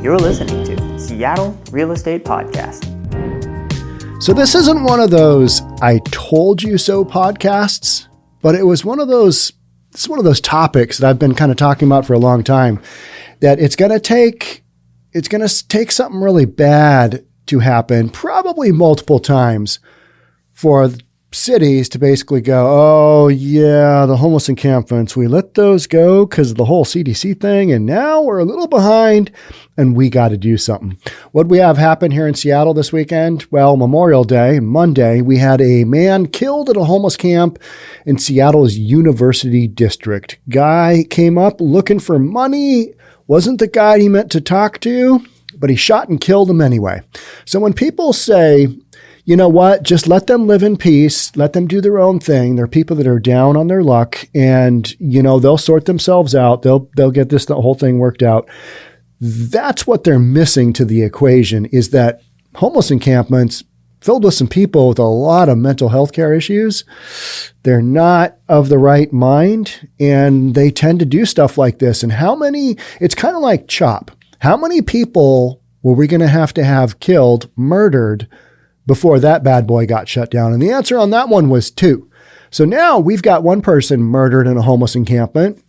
You're listening to Seattle Real Estate Podcast. So this isn't one of those I told you so podcasts, but it was one of those topics that I've been kind of talking about for a long time, that it's going to take something really bad to happen, probably multiple times, for cities to basically go, oh yeah, the homeless encampments, we let those go because of the whole CDC thing, and now we're a little behind and we got to do something. What we have happen here in Seattle this weekend? Well, Memorial Day, Monday, we had a man killed at a homeless camp in Seattle's University District. Guy came up looking for money, wasn't the guy he meant to talk to, but he shot and killed him anyway. So when people say, you know what, just let them live in peace, let them do their own thing. They're people that are down on their luck, and, you know, they'll sort themselves out. They'll get the whole thing worked out. That's what they're missing to the equation, is that homeless encampments filled with some people with a lot of mental health care issues, they're not of the right mind, and they tend to do stuff like this. And it's kind of like CHOP. How many people were we going to have killed, murdered, before that bad boy got shut down? And the answer on that one was 2. So now we've got one person murdered in a homeless encampment.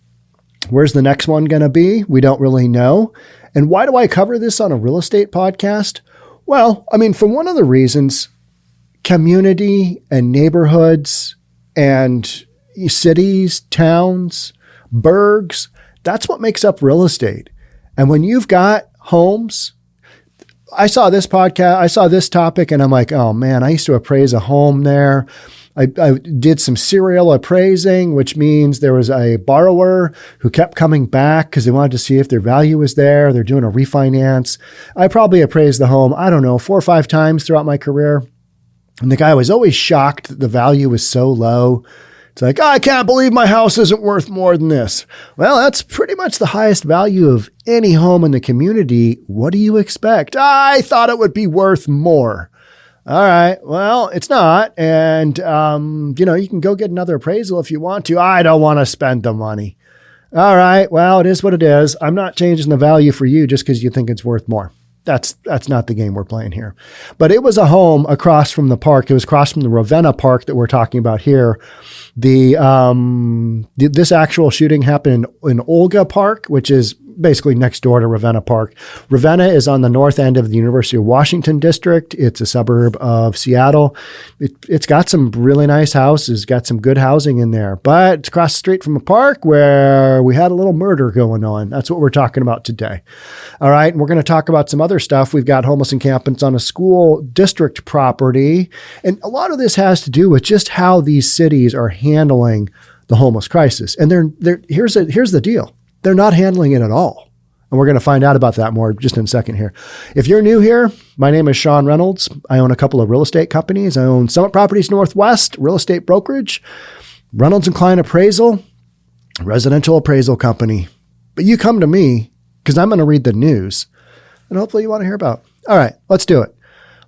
Where's the next one going to be? We don't really know. And why do I cover this on a real estate podcast? Well, I mean, for one of the reasons, community and neighborhoods and cities, towns, burgs, that's what makes up real estate. And when you've got homes, I saw this topic, and I'm like, oh man, I used to appraise a home there. I did some serial appraising, which means there was a borrower who kept coming back because they wanted to see if their value was there. They're doing a refinance. I probably appraised the home, 4 or 5 times throughout my career. And the guy was always shocked that the value was so low. It's like, I can't believe my house isn't worth more than this. Well, that's pretty much the highest value of any home in the community. What do you expect? I thought it would be worth more. All right, well, it's not. And, you can go get another appraisal if you want to. I don't want to spend the money. All right, well, it is what it is. I'm not changing the value for you just because you think it's worth more. That's not the game we're playing here. But it was a home across from the park. It was across from the Ravenna Park that we're talking about here. This actual shooting happened in Olga Park, which is basically next door to Ravenna Park. Ravenna is on the north end of the University of Washington district. It's a suburb of Seattle. It's got some really nice houses, got some good housing in there, but it's across the street from a park where we had a little murder going on. That's what we're talking about today. All right. And we're going to talk about some other stuff. We've got homeless encampments on a school district property. And a lot of this has to do with just how these cities are handling the homeless crisis. And here's the deal. They're not handling it at all. And we're going to find out about that more just in a second here. If you're new here, my name is Sean Reynolds. I own a couple of real estate companies. I own Summit Properties Northwest, real estate brokerage, Reynolds & Kline Appraisal, residential appraisal company. But you come to me because I'm going to read the news, and hopefully you want to hear about. All right, let's do it.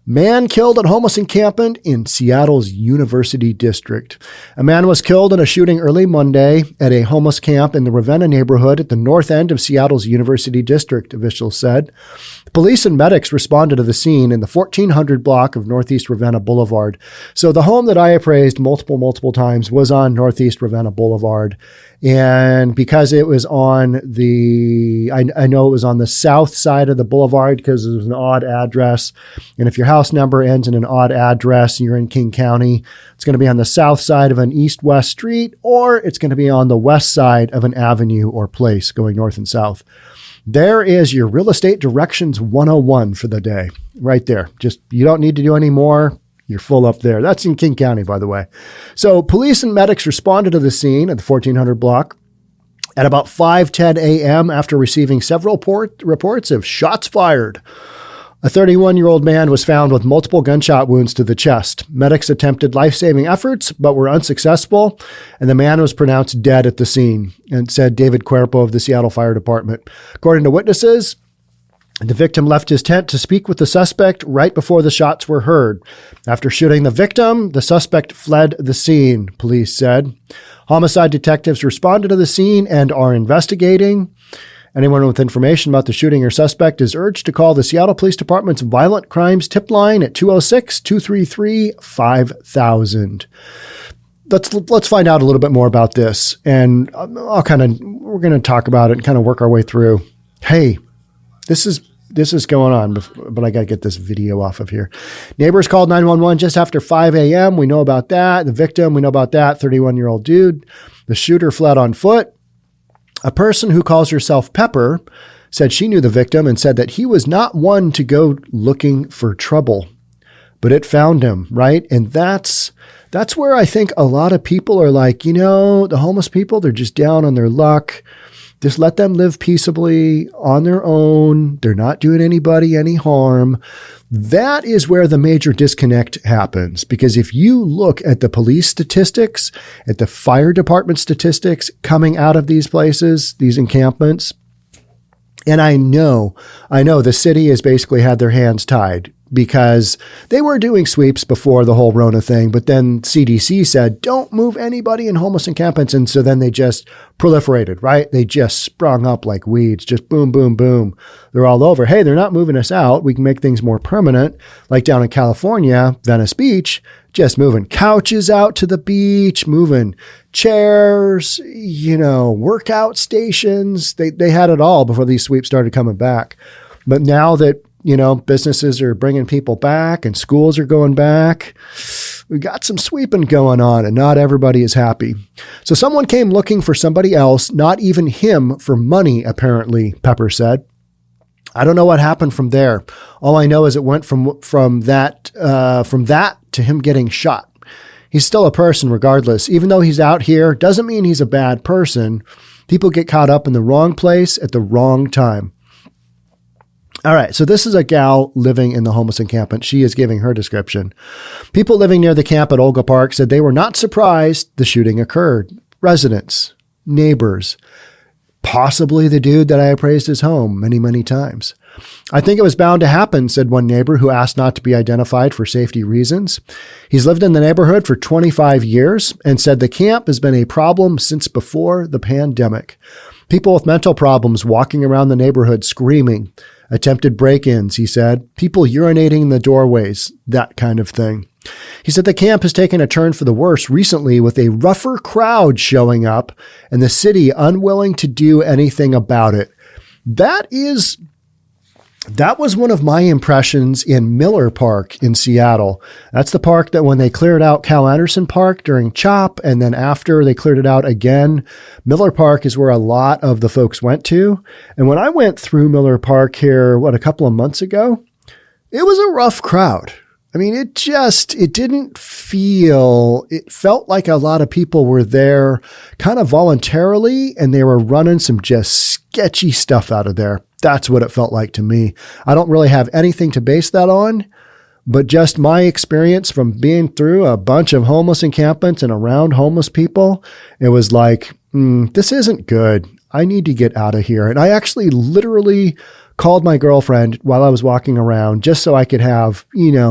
Man killed at homeless encampment in Seattle's University District. A man was killed in a shooting early Monday at a homeless camp in the Ravenna neighborhood at the north end of Seattle's University District, officials said. Police and medics responded to the scene in the 1400 block of Northeast Ravenna Boulevard. So the home that I appraised multiple times was on Northeast Ravenna Boulevard. And because it was on I know it was on the south side of the boulevard because it was an odd address. And if your house number ends in an odd address and you're in King County, it's going to be on the south side of an east-west street, or it's going to be on the west side of an avenue or place going north and south. There is your real estate directions 101 for the day right there. Just, you don't need to do any more. You're full up there. That's in King County, by the way. So police and medics responded to the scene at the 1400 block at about 5:10 a.m. after receiving several reports of shots fired. A 31-year-old man was found with multiple gunshot wounds to the chest. Medics attempted life-saving efforts, but were unsuccessful, and the man was pronounced dead at the scene, and said David Cuerpo of the Seattle Fire Department. According to witnesses, the victim left his tent to speak with the suspect right before the shots were heard. After shooting the victim, the suspect fled the scene, police said. Homicide detectives responded to the scene and are investigating. Anyone with information about the shooting or suspect is urged to call the Seattle Police Department's Violent Crimes Tip Line at 206-233-5000. Let's find out a little bit more about this, and we're going to talk about it and kind of work our way through. Hey, this is going on, but I got to get this video off of here. Neighbors called 911 just after 5 a.m. We know about that. The victim, we know about that, 31-year-old dude. The shooter fled on foot. A person who calls herself Pepper said she knew the victim and said that he was not one to go looking for trouble, but it found him, right? And that's where I think a lot of people are like, the homeless people, they're just down on their luck. Just let them live peaceably on their own. They're not doing anybody any harm. That is where the major disconnect happens. Because if you look at the police statistics, at the fire department statistics coming out of these places, these encampments, and I know the city has basically had their hands tied because they were doing sweeps before the whole Rona thing, but then CDC said, don't move anybody in homeless encampments. And so then they just proliferated, right? They just sprung up like weeds, just boom, boom, boom. They're all over. Hey, they're not moving us out. We can make things more permanent. Like down in California, Venice Beach, just moving couches out to the beach, moving chairs, workout stations. They had it all before these sweeps started coming back. But now that, businesses are bringing people back and schools are going back, we got some sweeping going on and not everybody is happy. So someone came looking for somebody else, not even him, for money, apparently, Pepper said. I don't know what happened from there. All I know is it went from that to him getting shot. He's still a person regardless. Even though he's out here, doesn't mean he's a bad person. People get caught up in the wrong place at the wrong time. All right, so this is a gal living in the homeless encampment. She is giving her description. People living near the camp at Olga Park said they were not surprised the shooting occurred. Residents, neighbors, possibly the dude that I appraised his home many, many times. I think it was bound to happen, said one neighbor who asked not to be identified for safety reasons. He's lived in the neighborhood for 25 years and said the camp has been a problem since before the pandemic. People with mental problems walking around the neighborhood screaming. Attempted break-ins, he said. People urinating in the doorways, that kind of thing. He said the camp has taken a turn for the worse recently with a rougher crowd showing up and the city unwilling to do anything about it. That was one of my impressions in Miller Park in Seattle. That's the park that when they cleared out Cal Anderson Park during CHOP, and then after they cleared it out again, Miller Park is where a lot of the folks went to. And when I went through Miller Park here, a couple of months ago, it was a rough crowd. I mean, it felt like a lot of people were there kind of voluntarily, and they were running some just sketchy stuff out of there. That's what it felt like to me. I don't really have anything to base that on, but just my experience from being through a bunch of homeless encampments and around homeless people, it was like, this isn't good. I need to get out of here. And I actually literally called my girlfriend while I was walking around just so I could have,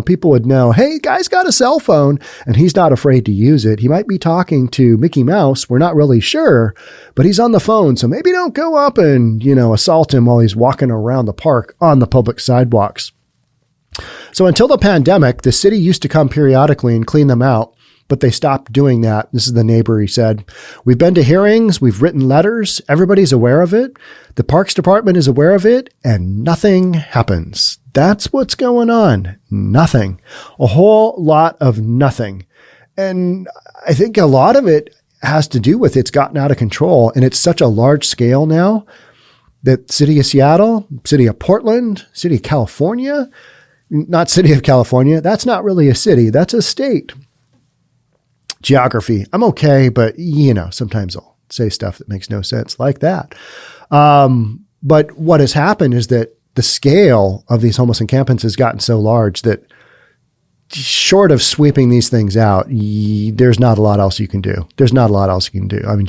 people would know, hey, guy's got a cell phone and he's not afraid to use it. He might be talking to Mickey Mouse. We're not really sure, but he's on the phone. So maybe don't go up and, assault him while he's walking around the park on the public sidewalks. So until the pandemic, the city used to come periodically and clean them out, but they stopped doing that. This is the neighbor, he said. We've been to hearings. We've written letters. Everybody's aware of it. The Parks Department is aware of it, and nothing happens. That's what's going on. Nothing. A whole lot of nothing. And I think a lot of it has to do with it's gotten out of control, and it's such a large scale now that city of Seattle, city of Portland, city of California, not city of California, that's not really a city. That's a state. Geography, I'm okay, but sometimes I'll say stuff that makes no sense like that. But what has happened is that the scale of these homeless encampments has gotten so large that short of sweeping these things out, there's not a lot else you can do. I mean,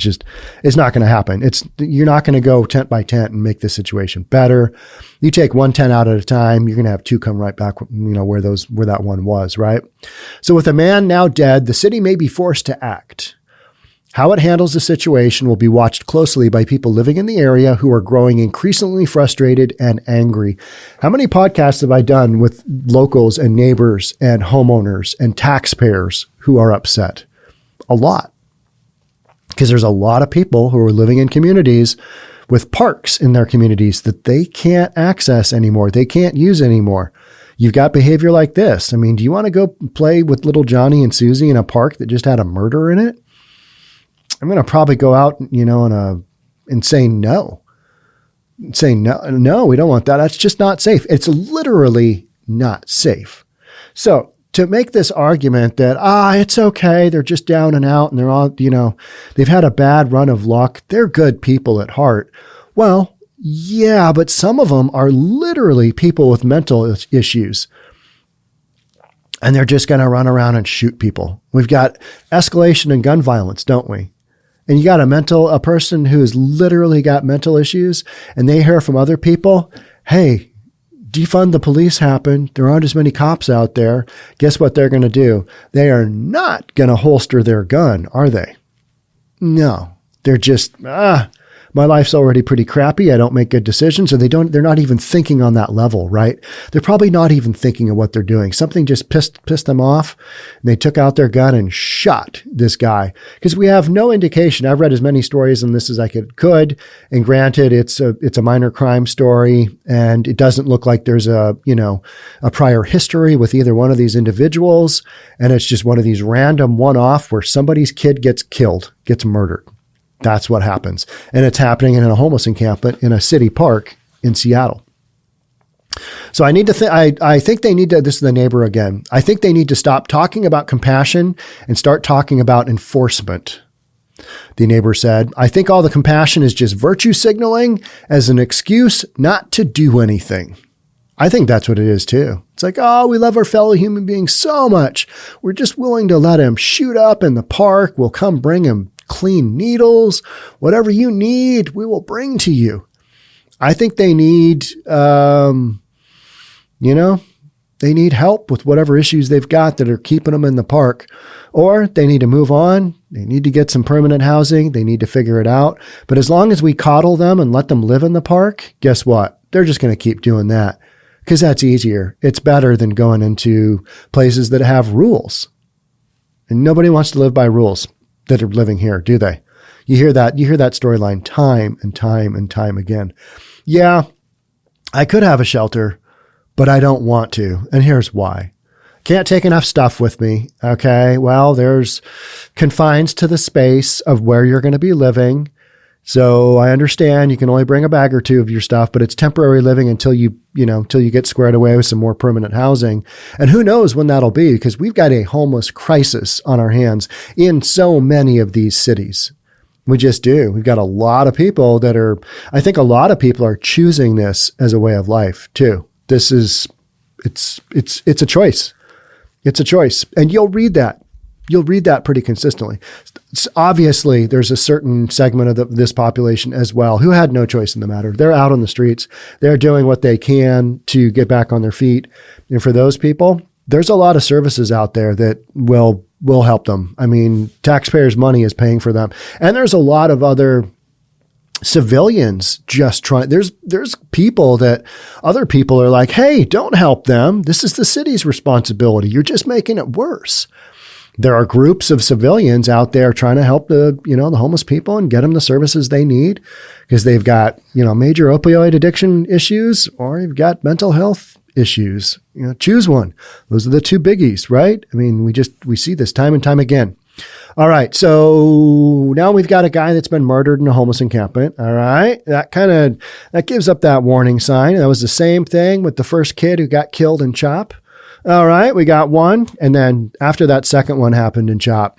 it's not going to happen. You're not going to go tent by tent and make this situation better. You take one tent out at a time, you're going to have two come right back, where that one was, right? So with a man now dead, the city may be forced to act. How it handles the situation will be watched closely by people living in the area who are growing increasingly frustrated and angry. How many podcasts have I done with locals and neighbors and homeowners and taxpayers who are upset? A lot. Because there's a lot of people who are living in communities with parks in their communities that they can't access anymore. They can't use anymore. You've got behavior like this. I mean, do you want to go play with little Johnny and Susie in a park that just had a murder in it? I'm going to probably go out, and say no. Say no, we don't want that. That's just not safe. It's literally not safe. So to make this argument that, it's okay, they're just down and out and they're all, they've had a bad run of luck. They're good people at heart. Well, yeah, but some of them are literally people with mental issues. And they're just going to run around and shoot people. We've got escalation in gun violence, don't we? And you got a person who's literally got mental issues, and they hear from other people, hey, defund the police happened. There aren't as many cops out there. Guess what they're going to do? They are not going to holster their gun, are they? No, they're just, my life's already pretty crappy. I don't make good decisions. And they're not even thinking on that level, right? They're probably not even thinking of what they're doing. Something just pissed them off. And they took out their gun and shot this guy because we have no indication. I've read as many stories on this as I could. And granted, it's a minor crime story and it doesn't look like there's a prior history with either one of these individuals. And it's just one of these random one-off where somebody's kid gets killed, gets murdered. That's what happens. And it's happening in a homeless encampment in a city park in Seattle. So I think they need to, this is the neighbor again. I think they need to stop talking about compassion and start talking about enforcement. The neighbor said, I think all the compassion is just virtue signaling as an excuse not to do anything. I think that's what it is too. It's like, we love our fellow human beings so much. We're just willing to let him shoot up in the park. We'll come bring him clean needles, whatever you need, we will bring to you. I think they need, they need help with whatever issues they've got that are keeping them in the park, or they need to move on. They need to get some permanent housing. They need to figure it out. But as long as we coddle them and let them live in the park, guess what? They're just going to keep doing that because that's easier. It's better than going into places that have rules. And nobody wants to live by rules that are living here, do they? You hear that storyline time and time and time again. Yeah, I could have a shelter, but I don't want to. And here's why. Can't take enough stuff with me. Okay. Well, there's confines to the space of where you're going to be living. So I understand you can only bring a bag or two of your stuff, but it's temporary living until you get squared away with some more permanent housing. And who knows when that'll be, because we've got a homeless crisis on our hands in so many of these cities. We just do. We've got a lot of people I think a lot of people are choosing this as a way of life too. It's a choice. It's a choice. And you'll read that. You'll read that pretty consistently. Obviously, there's a certain segment of this population as well who had no choice in the matter. They're out on the streets. They're doing what they can to get back on their feet. And for those people, there's a lot of services out there that will help them. I mean, taxpayers' money is paying for them. And there's a lot of other civilians just trying. There's people that other people are like, hey, don't help them. This is the city's responsibility. You're just making it worse. There are groups of civilians out there trying to help the homeless people and get them the services they need because they've got, major opioid addiction issues or you've got mental health issues. Choose one. Those are the two biggies, right? I mean, we see this time and time again. All right. So now we've got a guy that's been murdered in a homeless encampment. All right. That gives up that warning sign. That was the same thing with the first kid who got killed in CHOP. All right, we got one. And then after that second one happened in CHOP,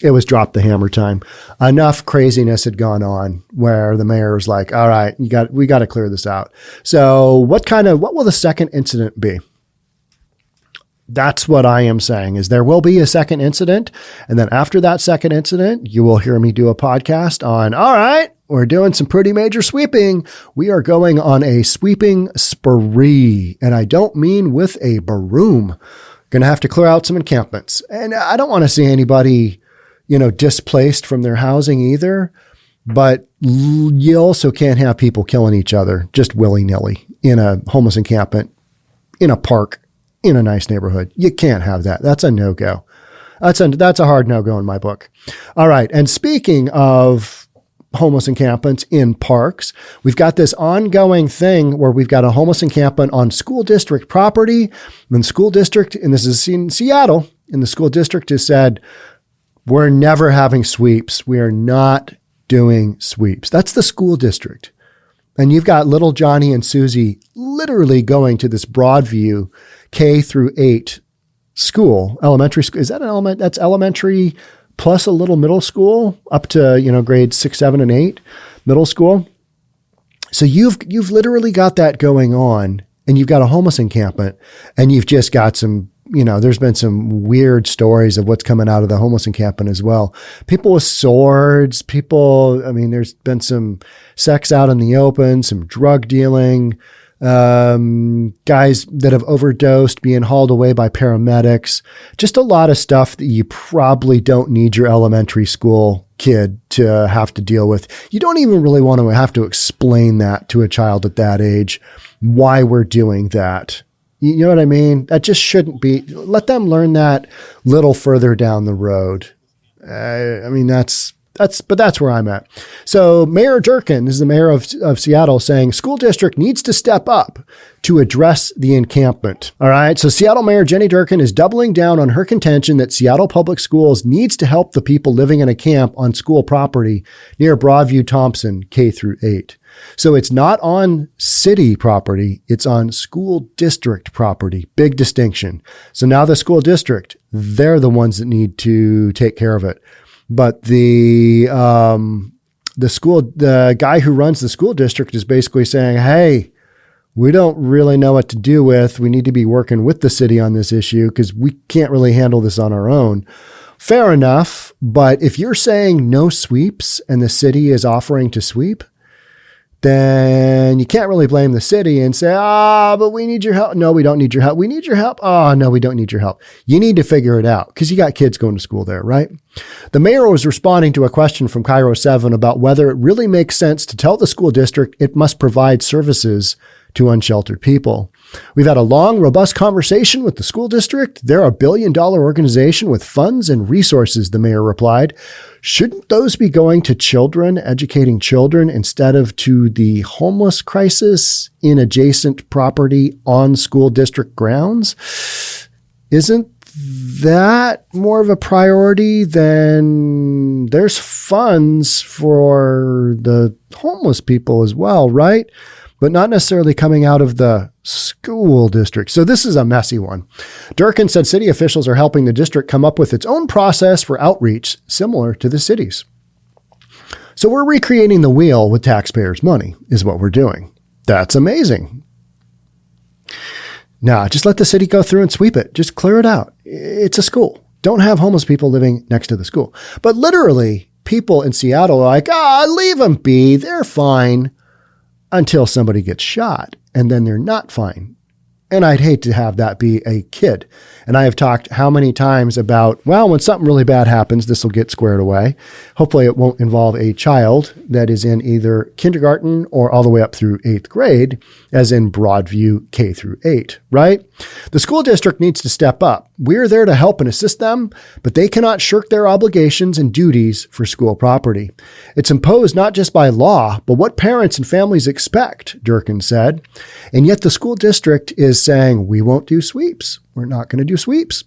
it was drop the hammer time. Enough craziness had gone on where the mayor was like, all right, we got to clear this out. So what will the second incident be? That's what I am saying is there will be a second incident. And then after that second incident, you will hear me do a podcast on, all right, we're doing some pretty major sweeping. We are going on a sweeping spree. And I don't mean with a broom. Going to have to clear out some encampments. And I don't want to see anybody displaced from their housing either. But you also can't have people killing each other just willy-nilly in a homeless encampment, in a park, in a nice neighborhood. You can't have that. That's a no-go. That's a hard no-go in my book. All right. And speaking of homeless encampments in parks, we've got this ongoing thing where we've got a homeless encampment on school district property. And the school district, and this is in Seattle, and the school district has said, we're never having sweeps. We are not doing sweeps. That's the school district. And you've got little Johnny and Susie literally going to this Broadview K through 8 school, elementary school. Is that an element? That's elementary plus a little middle school up to, grades 6, 7, and 8 middle school. So you've literally got that going on, and you've got a homeless encampment, and you've just got some, there's been some weird stories of what's coming out of the homeless encampment as well. People with swords, there's been some sex out in the open, some drug dealing, guys that have overdosed being hauled away by paramedics, just a lot of stuff that you probably don't need your elementary school kid to have to deal with. You don't even really want to have to explain that to a child at that age, why we're doing that. You know what I mean? That just shouldn't be. Let them learn that little further down the road. That's where I'm at. So Mayor Durkan is the mayor of Seattle saying school district needs to step up to address the encampment. All right. So Seattle Mayor Jenny Durkan is doubling down on her contention that Seattle Public Schools needs to help the people living in a camp on school property near Broadview Thompson K through 8. So it's not on city property. It's on school district property. Big distinction. So now the school district, they're the ones that need to take care of it. But the guy who runs the school district is basically saying, hey, we don't really know what to do with. We need to be working with the city on this issue because we can't really handle this on our own. Fair enough. But if you're saying no sweeps and the city is offering to sweep, then you can't really blame the city and say, but we need your help. No, we don't need your help. We need your help. Oh, no, we don't need your help. You need to figure it out because you got kids going to school there, right? The mayor was responding to a question from Cairo 7 about whether it really makes sense to tell the school district it must provide services to unsheltered people. We've had a long, robust conversation with the school district. They're a $1 billion organization with funds and resources, the mayor replied. Shouldn't those be going to children, educating children, instead of to the homeless crisis in adjacent property on school district grounds? Isn't that more of a priority than there's funds for the homeless people as well, right? But not necessarily coming out of the school district. So this is a messy one. Durkan said city officials are helping the district come up with its own process for outreach similar to the city's. So we're recreating the wheel with taxpayers' money is what we're doing. That's amazing. Nah, just let the city go through and sweep it. Just clear it out. It's a school. Don't have homeless people living next to the school. But literally, people in Seattle are like, leave them be. They're fine. Until somebody gets shot, and then they're not fine. And I'd hate to have that be a kid. And I have talked how many times about, when something really bad happens, this will get squared away. Hopefully it won't involve a child that is in either kindergarten or all the way up through 8th grade, as in Broadview K through 8, right? The school district needs to step up. We're there to help and assist them, but they cannot shirk their obligations and duties for school property. It's imposed not just by law, but what parents and families expect, Durkan said. And yet the school district is saying, we won't do sweeps. We're not going to do sweeps.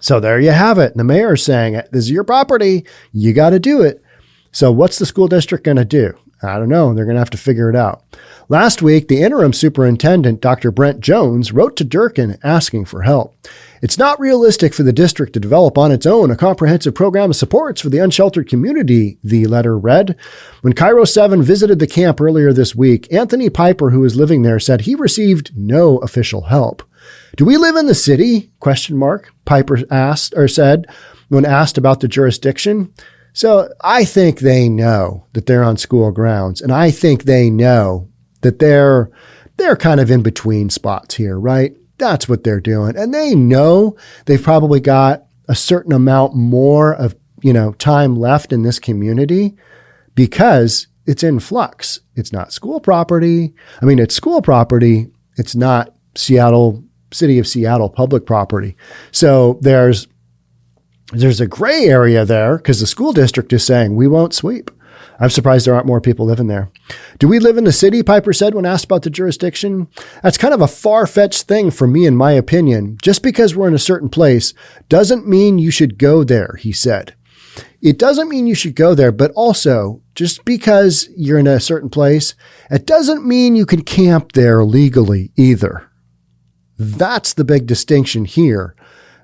So there you have it. And the mayor is saying, this is your property. You got to do it. So what's the school district going to do? I don't know. They're going to have to figure it out. Last week, the interim superintendent, Dr. Brent Jones, wrote to Durkan asking for help. It's not realistic for the district to develop on its own a comprehensive program of supports for the unsheltered community, the letter read. When Cairo 7 visited the camp earlier this week, Anthony Piper, who is living there, said he received no official help. Do we live in the city? ? Piper asked or said when asked about the jurisdiction. So I think they know that they're on school grounds, and I think they know that they're kind of in between spots here, right? That's what they're doing. And they know they've probably got a certain amount more of, time left in this community because it's in flux. It's not school property. I mean, it's school property. It's not City of Seattle public property. So there's a gray area there because the school district is saying we won't sweep. I'm surprised there aren't more people living there. Do we live in the city? Piper said when asked about the jurisdiction. That's kind of a far-fetched thing for me, in my opinion. Just because we're in a certain place doesn't mean you should go there, he said. It doesn't mean you should go there, but also just because you're in a certain place, it doesn't mean you can camp there legally either. That's the big distinction here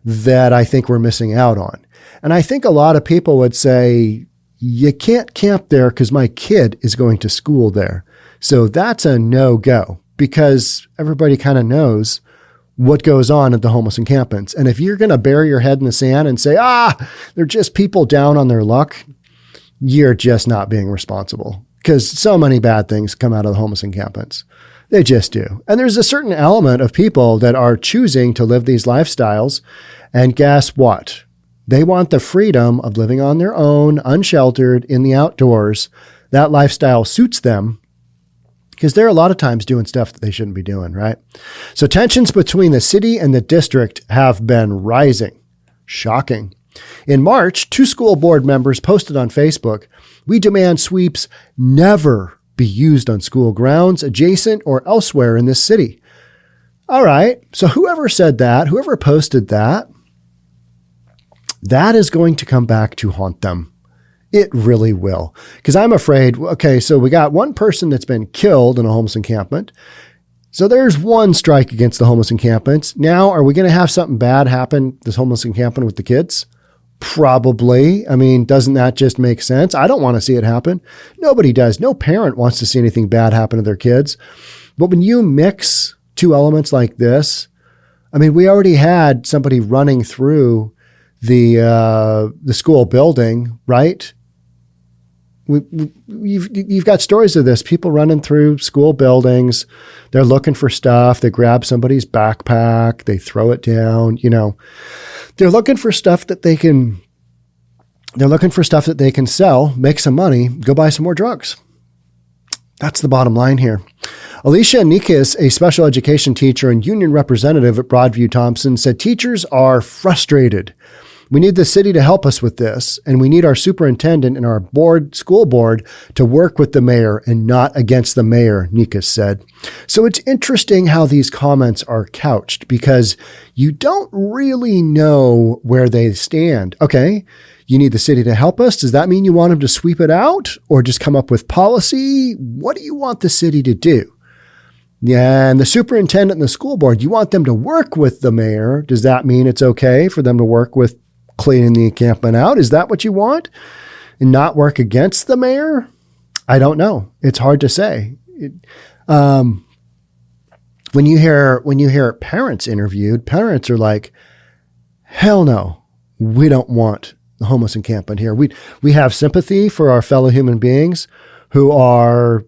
that I think we're missing out on. And I think a lot of people would say, you can't camp there because my kid is going to school there. So that's a no-go because everybody kind of knows what goes on at the homeless encampments. And if you're going to bury your head in the sand and say, they're just people down on their luck, you're just not being responsible because so many bad things come out of the homeless encampments. They just do. And there's a certain element of people that are choosing to live these lifestyles. And guess what? They want the freedom of living on their own, unsheltered, in the outdoors. That lifestyle suits them because they're a lot of times doing stuff that they shouldn't be doing, right? So tensions between the city and the district have been rising. Shocking. In March, 2 school board members posted on Facebook, "We demand sweeps never be used on school grounds, adjacent or elsewhere in this city." All right. So whoever said that, whoever posted that, that is going to come back to haunt them. It really will. Because I'm afraid, okay, so we got one person that's been killed in a homeless encampment. So there's one strike against the homeless encampments. Now, are we going to have something bad happen, this homeless encampment with the kids? Probably. I mean, doesn't that just make sense? I don't want to see it happen. Nobody does. No parent wants to see anything bad happen to their kids. But when you mix 2 elements like this, I mean, we already had somebody running through the school building, right? You've got stories of this. People running through school buildings. They're looking for stuff. They grab somebody's backpack. They throw it down. They're looking for stuff that they can. They're looking for stuff that they can sell, make some money, go buy some more drugs. That's the bottom line here. Alicia Nikis, a special education teacher and union representative at Broadview Thompson, said teachers are frustrated. We need the city to help us with this, and we need our superintendent and our school board to work with the mayor and not against the mayor, Nikis said. So it's interesting how these comments are couched because you don't really know where they stand. Okay, you need the city to help us. Does that mean you want them to sweep it out or just come up with policy? What do you want the city to do? Yeah, and the superintendent and the school board, you want them to work with the mayor. Does that mean it's okay for them to work with cleaning the encampment out? Is that what you want? And not work against the mayor? I don't know. It's hard to say. When you hear parents interviewed, parents are like, hell no, we don't want the homeless encampment here. We have sympathy for our fellow human beings who are,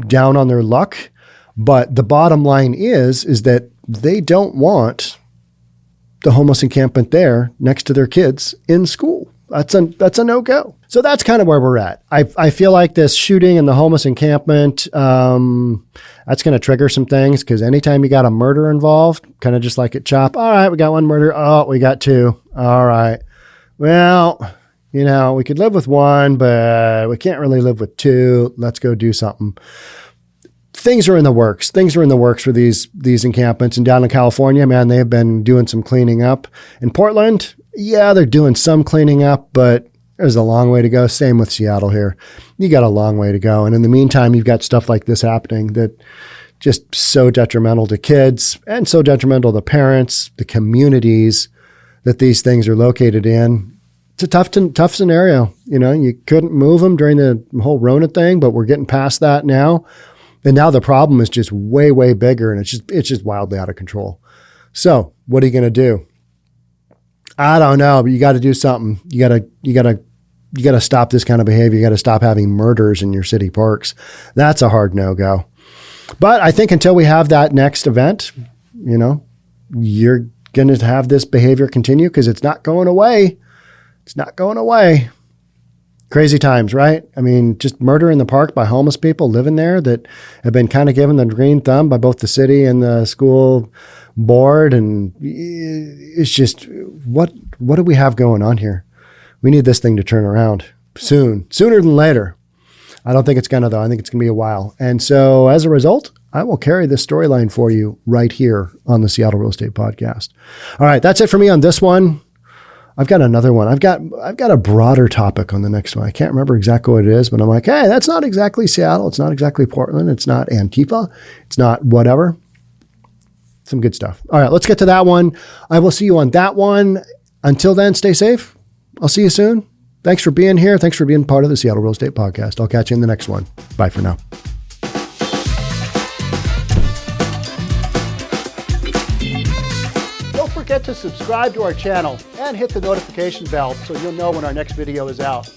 down on their luck. But the bottom line is that they don't want the homeless encampment there next to their kids in school. That's a no-go. So that's kind of where we're at. I feel like this shooting in the homeless encampment, that's going to trigger some things because anytime you got a murder involved, kind of just like at CHOP, all right, we got 1 murder. Oh, we got 2. All right. Well, we could live with 1, but we can't really live with 2. Let's go do something. Things are in the works. Things are in the works for these encampments. And down in California, man, they have been doing some cleaning up. In Portland, yeah, they're doing some cleaning up, but there's a long way to go. Same with Seattle here. You got a long way to go. And in the meantime, you've got stuff like this happening that just so detrimental to kids and so detrimental to parents, the communities that these things are located in. It's a tough scenario. You couldn't move them during the whole Rona thing, but we're getting past that now. And now the problem is just way, way bigger, and it's just wildly out of control. So what are you going to do? I don't know, but you got to do something. You got to stop this kind of behavior. You got to stop having murders in your city parks. That's a hard no-go. But I think until we have that next event, you're going to have this behavior continue because it's not going away. It's not going away. Crazy times, right? I mean, just murder in the park by homeless people living there that have been kind of given the green thumb by both the city and the school board. And it's just, what do we have going on here? We need this thing to turn around sooner than later. I don't think it's going to, though. I think it's going to be a while. And so as a result, I will carry this storyline for you right here on the Seattle Real Estate Podcast. All right, that's it for me on this one. I've got another one. I've got a broader topic on the next one. I can't remember exactly what it is, but I'm like, hey, that's not exactly Seattle. It's not exactly Portland. It's not Antifa. It's not whatever. Some good stuff. All right, let's get to that one. I will see you on that one. Until then, stay safe. I'll see you soon. Thanks for being here. Thanks for being part of the Seattle Real Estate Podcast. I'll catch you in the next one. Bye for now. Don't forget to subscribe to our channel and hit the notification bell so you'll know when our next video is out.